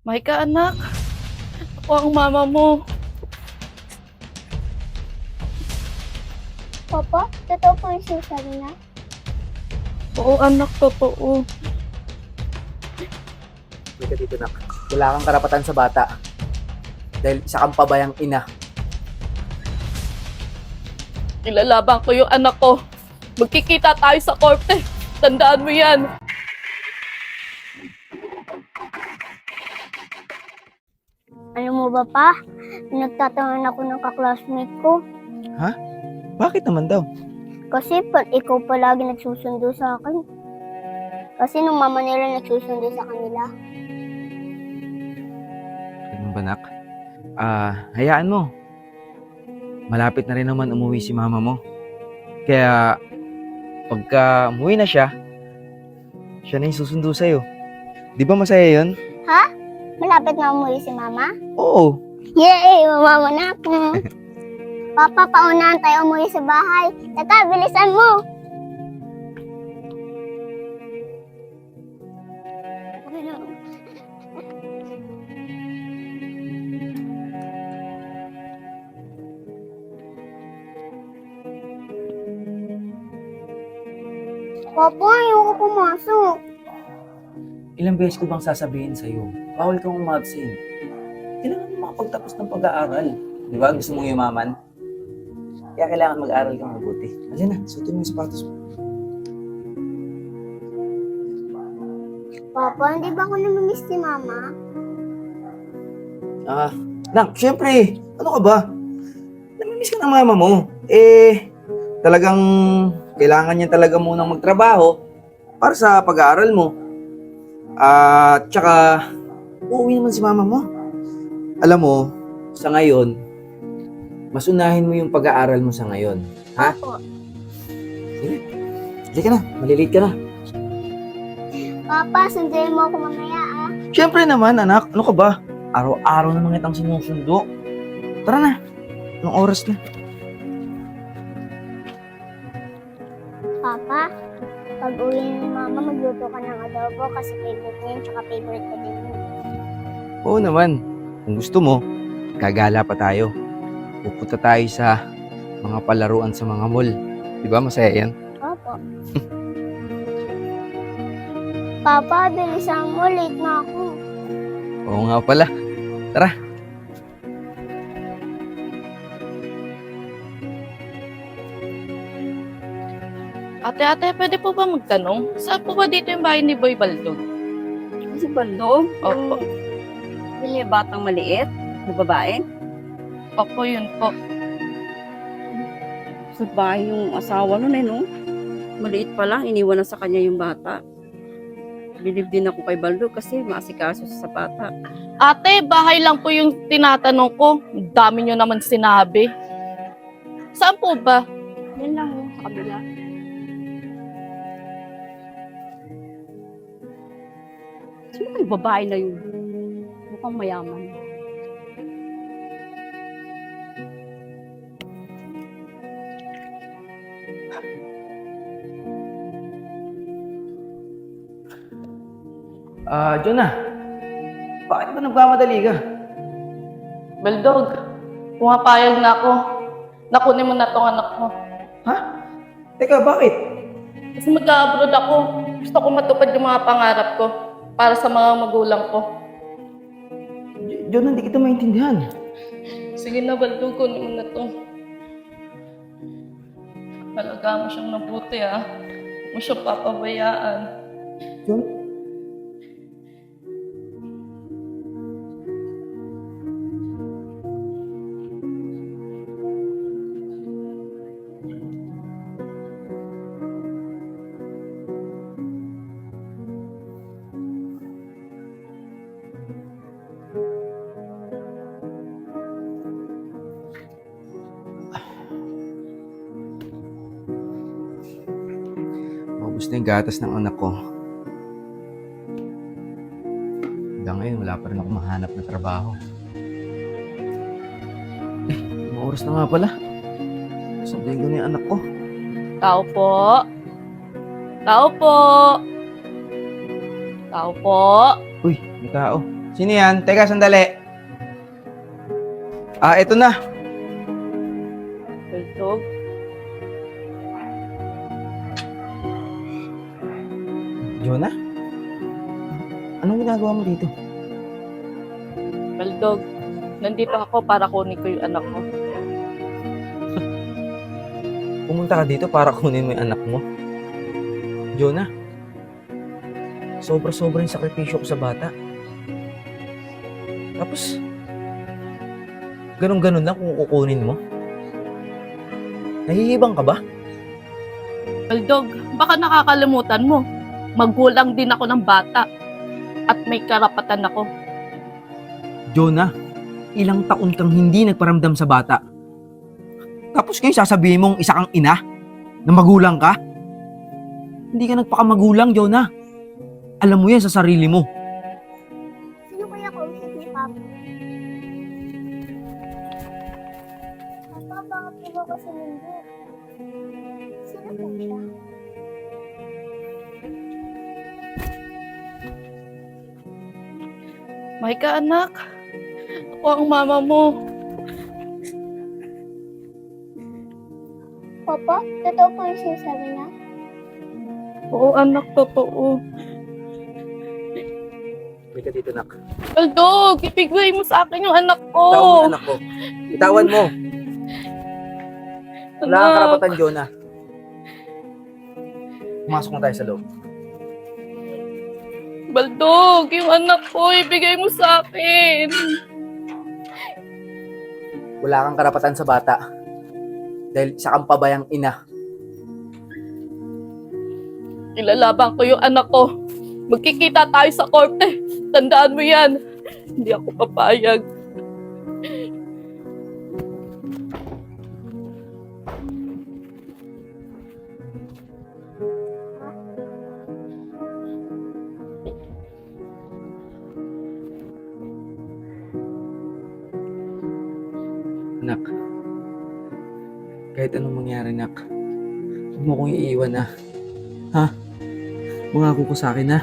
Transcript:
Maika anak, ako ang mama mo. Papa, totoo po yung sinasabi niya? Oo anak, totoo. Halika dito, nak. Wala kang karapatan sa bata. Dahil isa kang pabayang ina. Ilalaban ko yung anak ko. Magkikita tayo sa korte. Tandaan mo yan. Alam mo ba pa, nagtatangan ako ng kaklasmate ko. Bakit naman daw? Kasi ikaw palagi nagsusundo sa akin. Kasi nung mama nila nagsusundo sa kanila. Ganun ba, nak? Hayaan mo. Malapit na rin naman umuwi si mama mo. Kaya, pagka umuwi na siya na yung susundo sa'yo. Di ba masaya yun? Malapit na umuwi si mama? Oo. Yay! Mama na ako. Papa, paunahan tayo umuwi sa bahay. Tata, bilisan mo! Papa, ayoko pumasok. Ilang beses ko bang sasabihin sa'yo, bawal kang umabsent. Kailangan mo makapagtapos ng pag-aaral. Di ba? Gusto mong yumaman? Kaya kailangan mag-aaral kang mabuti. Halina, suotin mo yung sapatos mo. Papa, hindi ba ako namimiss ni mama? Nak, syempre, ano ka ba? Namimiss ka ng mama mo. Talagang kailangan niya talaga munang magtrabaho para sa pag-aaral mo. At tsaka, uuwi naman si mama mo. Alam mo, sa ngayon, mas unahin mo yung pag-aaral mo sa ngayon. Ha? Opo. Sige. Sige ka na, malilate ka na. Papa, sunduin mo ako mamaya ah. Siyempre naman, anak. Ano ka ba? Araw-araw naman kitang sinusundo. Tara na. Anong oras na? Papa, pag uwi ni mama, magluto ka ng adobo kasi favorite niya yun, tsaka favorite ko din yun. Oo naman. Kung gusto mo, gagala pa tayo. Pupunta tayo sa mga palaruan sa mga mall. Di ba masaya yan? Opo. Papa, bilisan mo, late na ako. Oo nga pala. Tara. Ate, pwede po ba magtanong? Saan po ba dito yung bahay ni Boy Baldog? Si Baldog? Opo. Yung batang maliit na babae? Opo, yun po. Sa bahay yung asawa nun no? Maliit pa lang, iniwan na sa kanya yung bata. Bilib din ako kay Baldog kasi maasikaso sa bata. Ate, bahay lang po yung tinatanong ko. Ang dami nyo naman sinabi. Saan po ba? Yan lang sa kabila. Sino yung babae na yun? Mukhang mayaman. Jonah. Bakit ba nagmamadali ka? Baldog, pumapayag na ako. Nakunin mo na tong anak mo. Ha? Teka, bakit? Kasi mag-abroad ako. Gusto ko matupad yung mga pangarap ko para sa mga magulang ko. Jonah, hindi kita maintindihan. Sige na, Baldog, kunin mo na to. Talaga mo siyang mabuti, ah. Huwag mo siyang papabayaan. Jonah? Maubos na yung gatas ng anak ko. Hanggang ngayon, wala pa rin ako mahanap na trabaho. Mga oras na nga pala. Sabihin ko na yung anak ko. Tao po. Tao po. Tao po. Uy, may tao. Sino yan? Teka, sandali. Eto na. Baldog, Jonah? Anong ginagawa mo dito? Baldog, nandito ako para kunin ko yung anak mo. Pumunta ka dito para kunin mo yung anak mo? Jonah, sobra-sobra yung sakripisyo ko sa bata. Tapos, ganun-ganun lang kung kukunin mo? Nahihibang ka ba? Baldog, baka nakakalimutan mo. Magulang din ako ng bata. At may karapatan ako. Jonah, ilang taon kang hindi nagparamdam sa bata. Tapos ngayon sasabihin mong isa kang ina? Na magulang ka? Hindi ka nagpakamagulang, Jonah. Alam mo yan sa sarili mo. Sino kaya kausap ni Papa? Papa, bakit iba ko sa mundo? Sino po siya? Maika, anak. Ako ang mama mo. Papa, totoo po yung sinasabi niya? Oo, anak, totoo. Halika dito, nak. Baldog, ipigay mo sa akin yung anak ko. Bitawan mo yung anak ko. Bitawan mo. Wala kang karapatan, Jonah. Pumasok na tayo sa loob. Baldog, yung anak ko, ibigay mo sa akin. Wala kang karapatan sa bata. Dahil isa kang pabayang ina. Ilalaban ko yung anak ko. Magkikita tayo sa korte. Tandaan mo yan. Hindi ako papayag. Anak, kahit anong mangyari, nak, huwag mo kong iiwan, na. Ha? Mangako ko sa akin, ha?